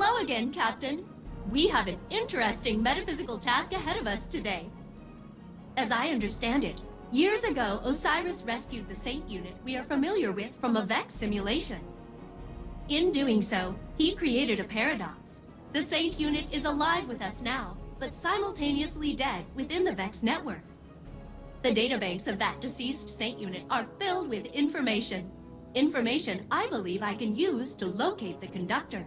Hello again, Captain. We have an interesting metaphysical task ahead of us today. As I understand it, years ago, Osiris rescued the Saint unit we are familiar with from a Vex simulation. In doing so, he created a paradox. The Saint unit is alive with us now, but simultaneously dead within the Vex network. The databanks of that deceased Saint unit are filled with information. Information I believe I can use to locate the Conductor.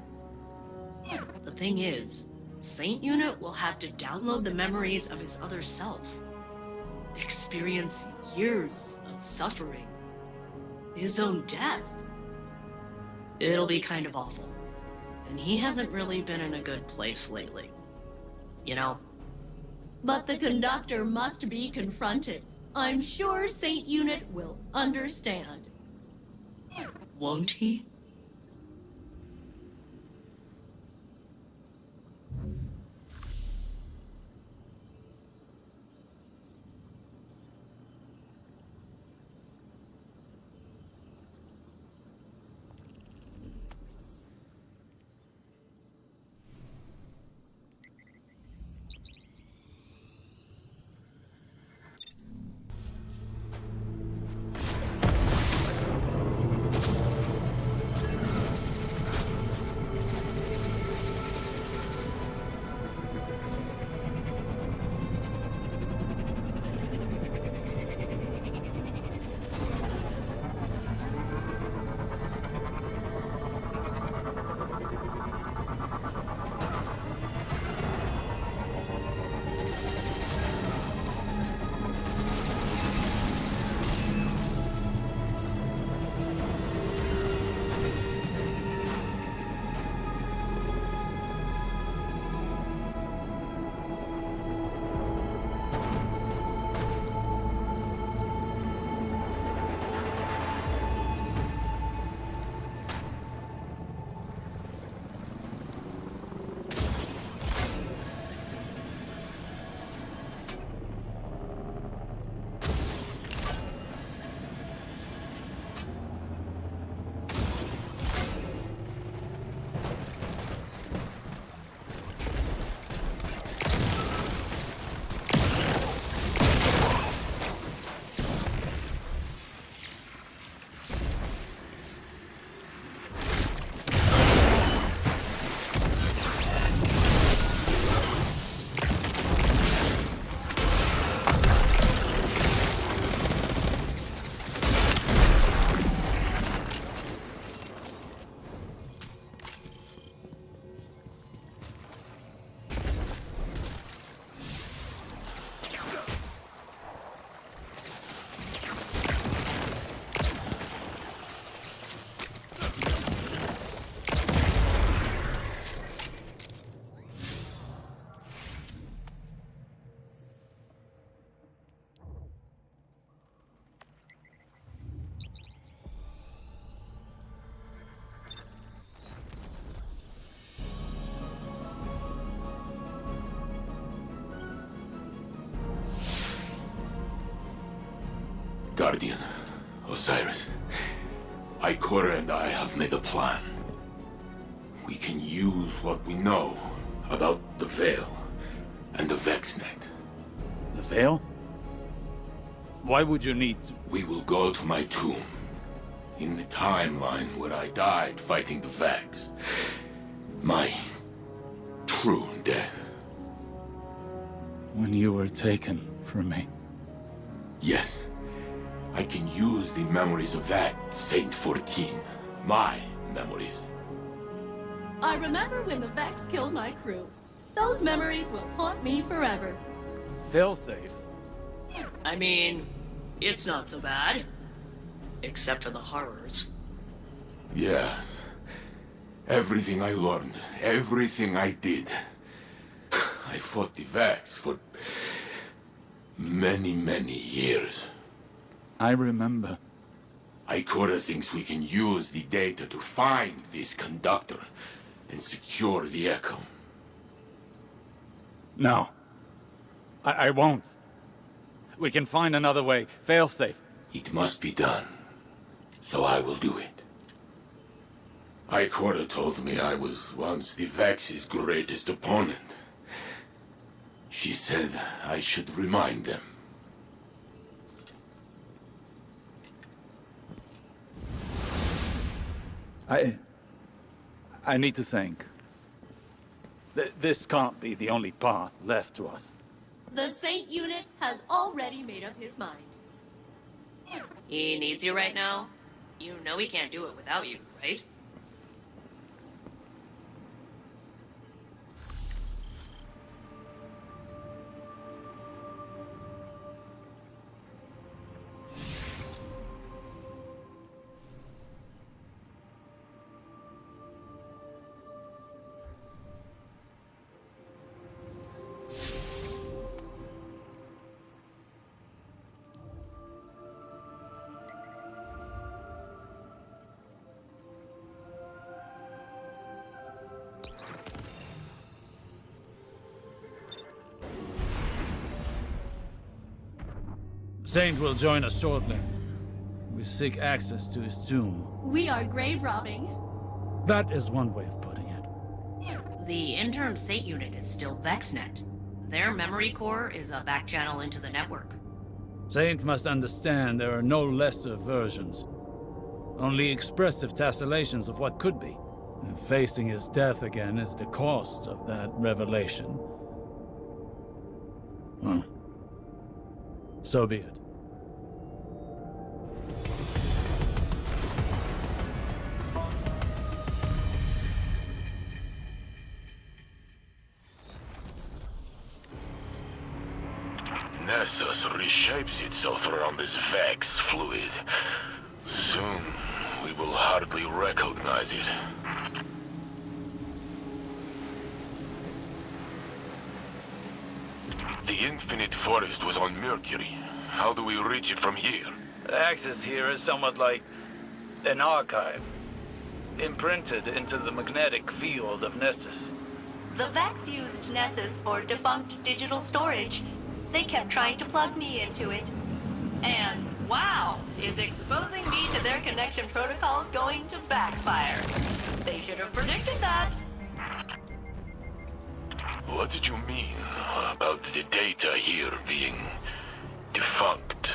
The thing is, Saint unit will have to download the memories of his other self. Experience years of suffering. His own death. It'll be kind of awful. And he hasn't really been in a good place lately. You know? But the Conductor must be confronted. I'm sure Saint Unit will understand. Won't he? Guardian, Osiris, Ikora and I have made a plan. We can use what we know about the Veil and the Vexnet. The Veil? Why would you need... We will go to my tomb, in the timeline where I died fighting the Vex. My true death. When you were taken from me? Yes. I can use the memories of that Saint 14. My memories. I remember when the Vex killed my crew. Those memories will haunt me forever. Failsafe? I mean, it's not so bad. Except for the horrors. Yes. Everything I learned, everything I did. I fought the Vex for many, many years. I remember. Ikora thinks we can use the data to find this Conductor and secure the Echo. No. I won't. We can find another way. Failsafe. It must be done. So I will do it. Ikora told me I was once the Vex's greatest opponent. She said I should remind them. I need to think. This can't be the only path left to us. The Saint unit has already made up his mind. He needs you right now? You know he can't do it without you, right? Saint will join us shortly. We seek access to his tomb. We are grave robbing. That is one way of putting it. The interim Saint unit is still VexNet. Their memory core is a back channel into the network. Saint must understand there are no lesser versions. Only expressive tessellations of what could be. And facing his death again is the cost of that revelation. Well, so be it. Nessus reshapes itself around this Vex fluid. Soon, we will hardly recognize it. The Infinite Forest was on Mercury. How do we reach it from here? Access here is somewhat like an archive, imprinted into the magnetic field of Nessus. The Vex used Nessus for defunct digital storage. They kept trying to plug me into it. And wow, is exposing me to their connection protocols going to backfire. They should have predicted that. What did you mean about the data here being defunct?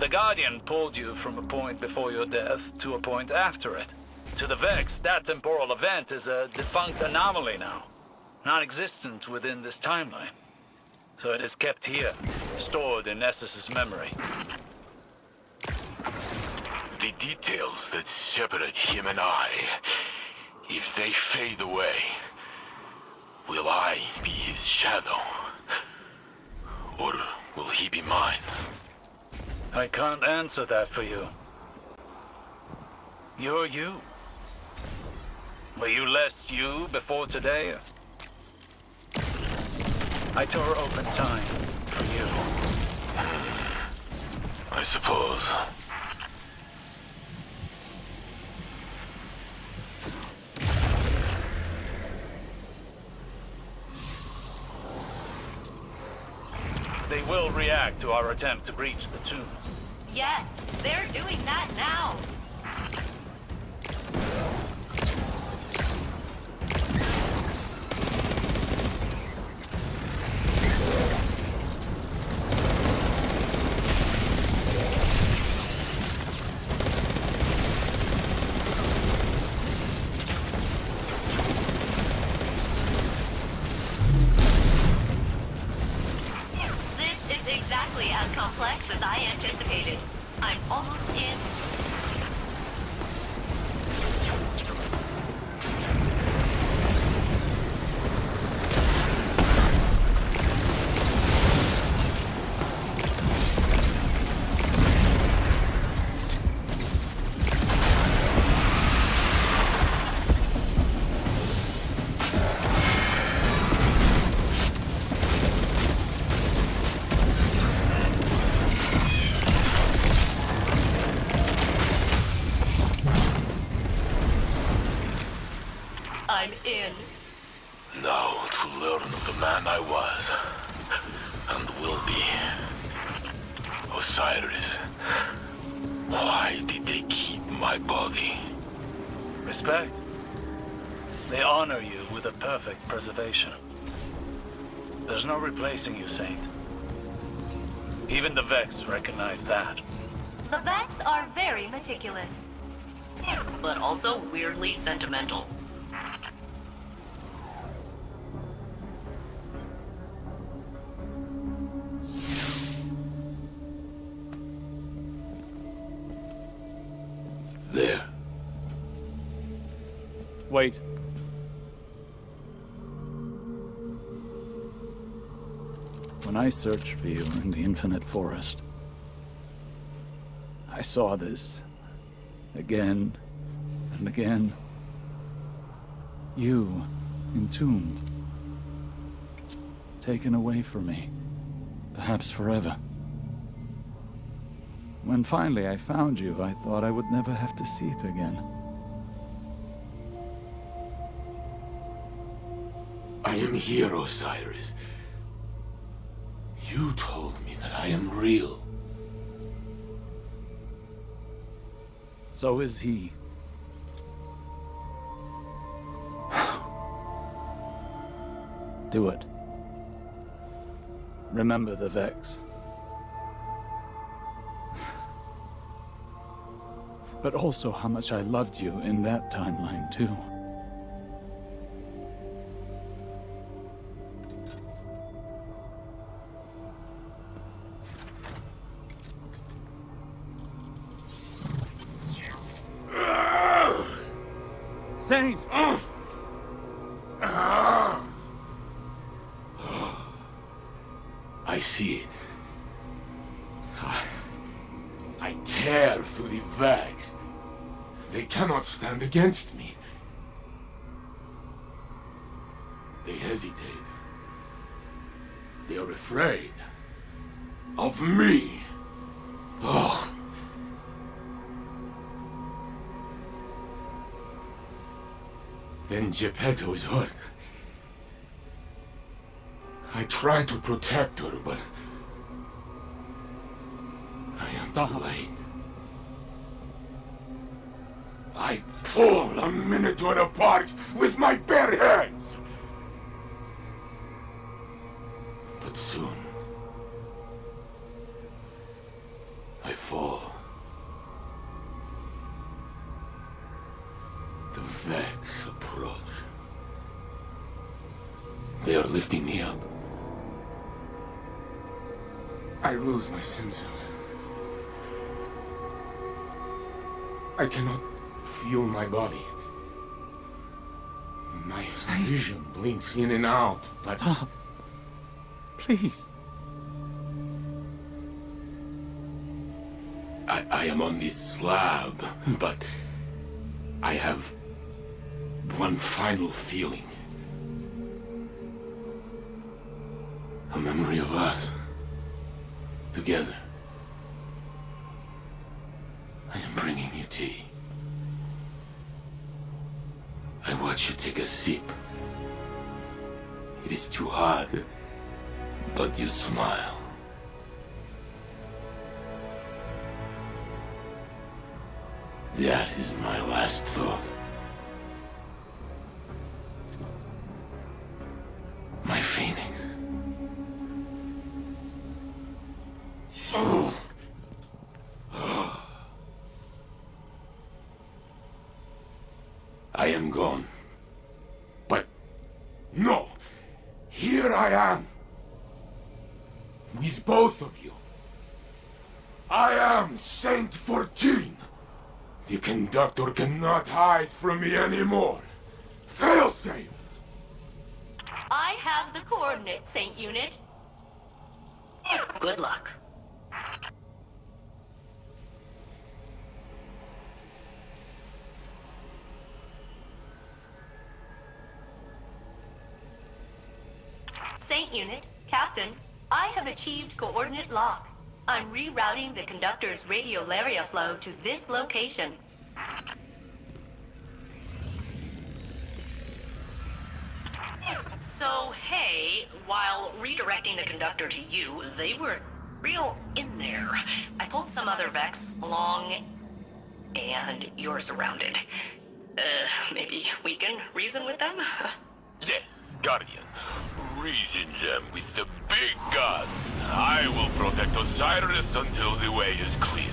The Guardian pulled you from a point before your death to a point after it. To the Vex, that temporal event is a defunct anomaly now, non-existent within this timeline. So it is kept here, stored in Nessus's memory. The details that separate him and I, if they fade away, will I be his shadow? Or will he be mine? I can't answer that for you. You're you. Were you less you before today? I tore open time for you. I suppose. They will react to our attempt to breach the tomb. Yes, they're doing that now. Exactly as complex as I anticipated. I'm almost in. I'm in. Now to learn of the man I was, and will be. Osiris. Why did they keep my body? Respect. They honor you with a perfect preservation. There's no replacing you, Saint. Even the Vex recognize that. The Vex are very meticulous. But also weirdly sentimental. There. Wait. When I searched for you in the Infinite Forest, I saw this again and again. You, entombed, taken away from me, perhaps forever. When finally I found you, I thought I would never have to see it again. I am here, Osiris. You told me that I am real. So is he. Do it. Remember the Vex. But also how much I loved you in that timeline, too. Saint! I see it. I tear through the Vex. They cannot stand against me. They hesitate. They are afraid. Of me. Oh. Then Geppetto is hurt. I try to protect her, but I am too late. I pull a Minotaur apart with my bare hands. But soon, I fall. The Vex approach. They are lifting me up. I lose my senses. I cannot feel my body. My vision blinks in and out, but... Stop. Please. I am on this slab, but I have one final feeling. A memory of us. Together. I am bringing you tea. I watch you take a sip. It is too hard, but you smile. That is my last thought. My phoenix. I am gone. But no! Here I am! With both of you. I am Saint 14! The Conductor cannot hide from me anymore. Failsafe! I have the coordinates, Saint Unit. Good luck. Saint Unit, Captain, I have achieved coordinate lock. I'm rerouting the Conductor's radiolaria flow to this location. So, hey, while redirecting the Conductor to you, they were real in there. I pulled some other Vex along, and you're surrounded. Maybe we can reason with them? Yes, Guardian. Reason them with the big guns. I will protect Osiris until the way is clear.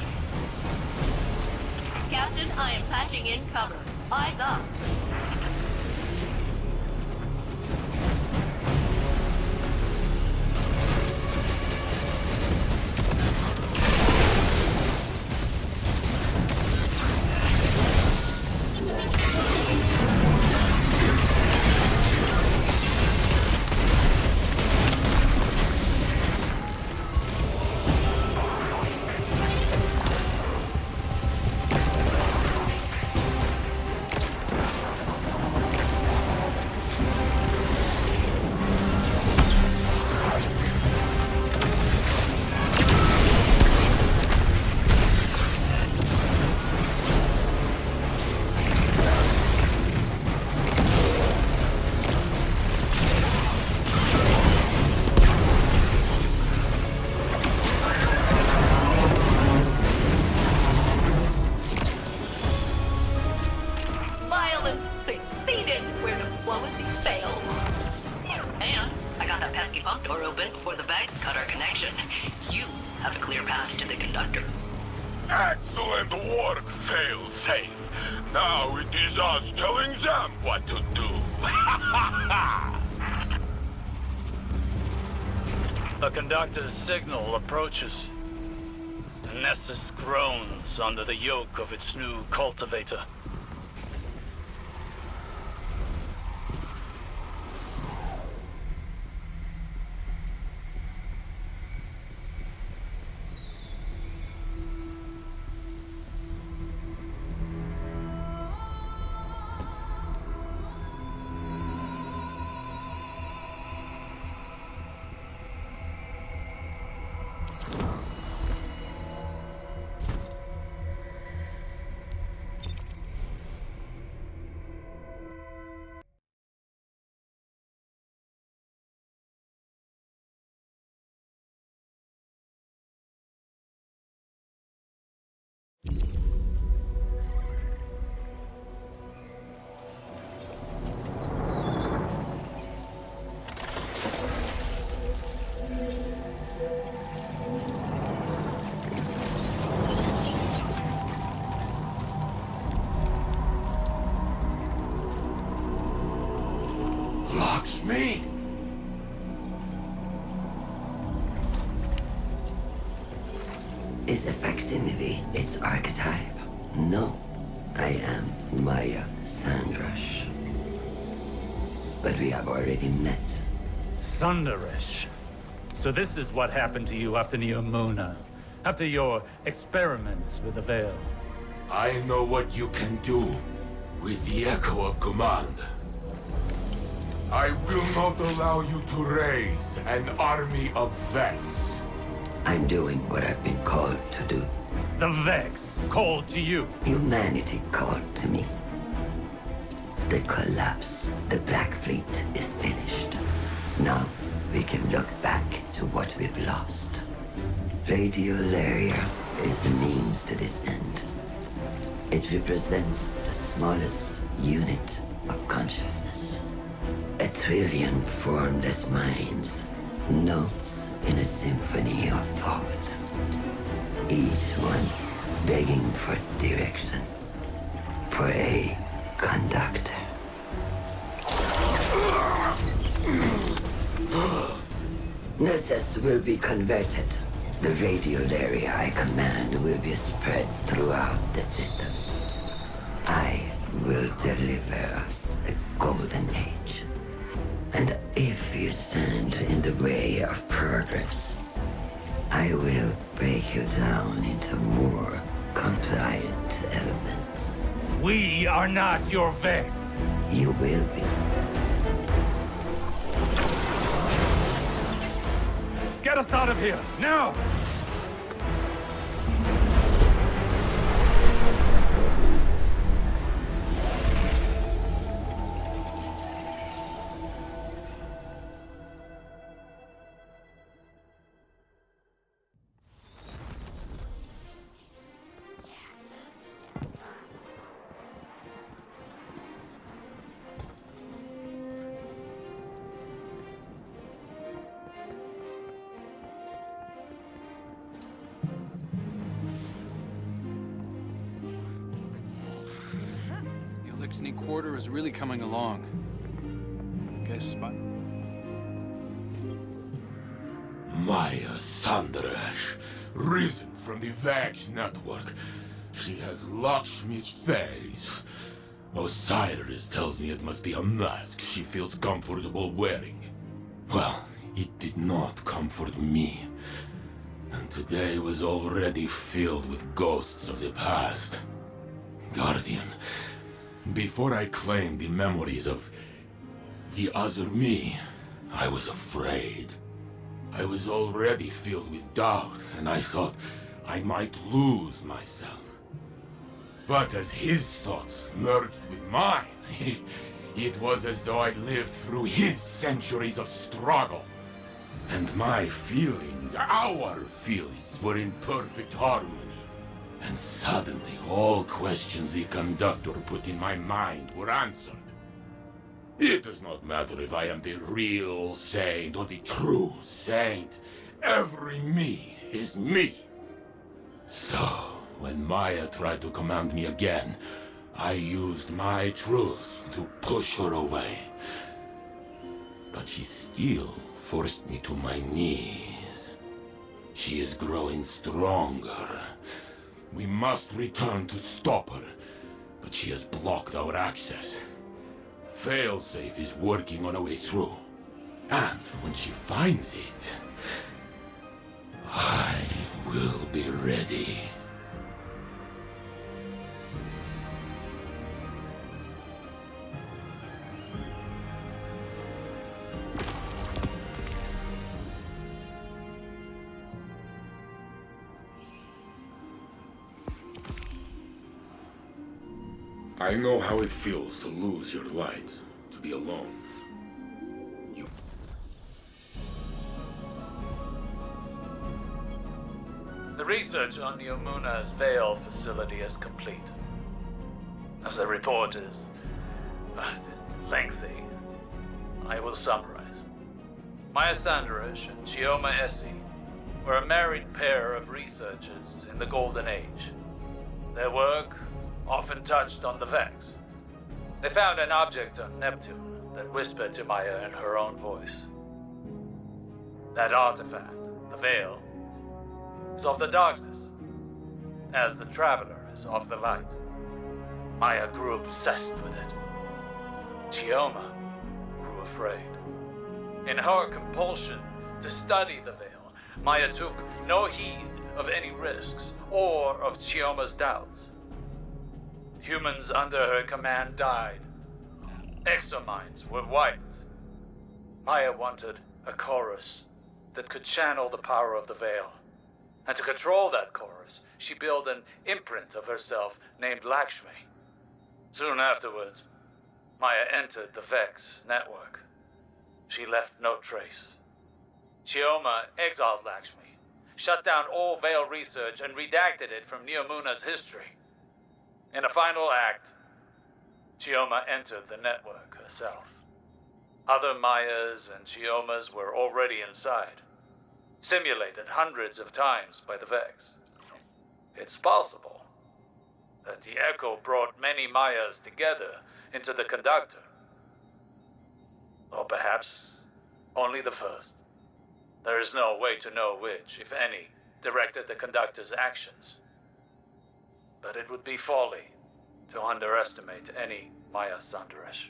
Captain, I am patching in cover. Eyes up. Succeeded where diplomacy failed. And I got that pesky pump door open for the Vex cutter connection. You have a clear path to the conductor. Excellent work, Failsafe. Now it is us telling them what to do. The conductor's signal approaches. Nessus groans under the yoke of its new cultivator. Me? Is a facsimile its archetype? No, I am Maya Sandrash. But we have already met. Sunderish. So this is what happened to you after Neomuna, after your experiments with the Veil. I know what you can do with the Echo of Command. I will not allow you to raise an army of Vex. I'm doing what I've been called to do. The Vex called to you. Humanity called to me. The collapse, the Black Fleet is finished. Now we can look back to what we've lost. Radiolaria is the means to this end. It represents the smallest unit of consciousness. A trillion formless minds, notes in a symphony of thought. Each one begging for direction, for a conductor. Nessus will be converted. The radial area I command will be spread throughout the system. I will deliver us a golden age. And if you stand in the way of progress, I will break you down into more compliant elements. We are not your Vex. You will be. Get us out of here, now! Lixney Quarter is really coming along. Guess spot. Maya Sandaresh, risen from the Vax network. She has Lakshmi's face. Osiris tells me it must be a mask she feels comfortable wearing. Well, it did not comfort me. And today was already filled with ghosts of the past. Guardian, before I claimed the memories of the other me, I was afraid. I was already filled with doubt, and I thought I might lose myself. But as his thoughts merged with mine, it was as though I lived through his centuries of struggle. And my feelings, our feelings, were in perfect harmony. And suddenly, all questions the Conductor put in my mind were answered. It does not matter if I am the real saint or the true saint. Every me is me. So, when Maya tried to command me again, I used my truth to push her away. But she still forced me to my knees. She is growing stronger. We must return to stop her, but she has blocked our access. Failsafe is working on a way through. And when she finds it, I will be ready. I know how it feels to lose your light, to be alone. The research on Yomuna's Veil facility is complete. As the report is lengthy, I will summarize. Maya Sandaresh and Chioma Essie were a married pair of researchers in the Golden Age. Their work often touched on the Vex. They found an object on Neptune that whispered to Maya in her own voice. That artifact, the Veil, is of the darkness, as the Traveler is of the light. Maya grew obsessed with it. Chioma grew afraid. In her compulsion to study the Veil, Maya took no heed of any risks or of Chioma's doubts. Humans under her command died. Exominds were wiped. Maya wanted a chorus that could channel the power of the Veil. And to control that chorus, she built an imprint of herself named Lakshmi. Soon afterwards, Maya entered the Vex network. She left no trace. Chioma exiled Lakshmi, shut down all Veil research, and redacted it from Neomuna's history. In a final act, Chioma entered the network herself. Other Mayas and Chiomas were already inside, simulated hundreds of times by the Vex. It's possible that the Echo brought many Mayas together into the Conductor. Or perhaps only the first. There is no way to know which, if any, directed the Conductor's actions. But it would be folly to underestimate any Maya Sandaresh.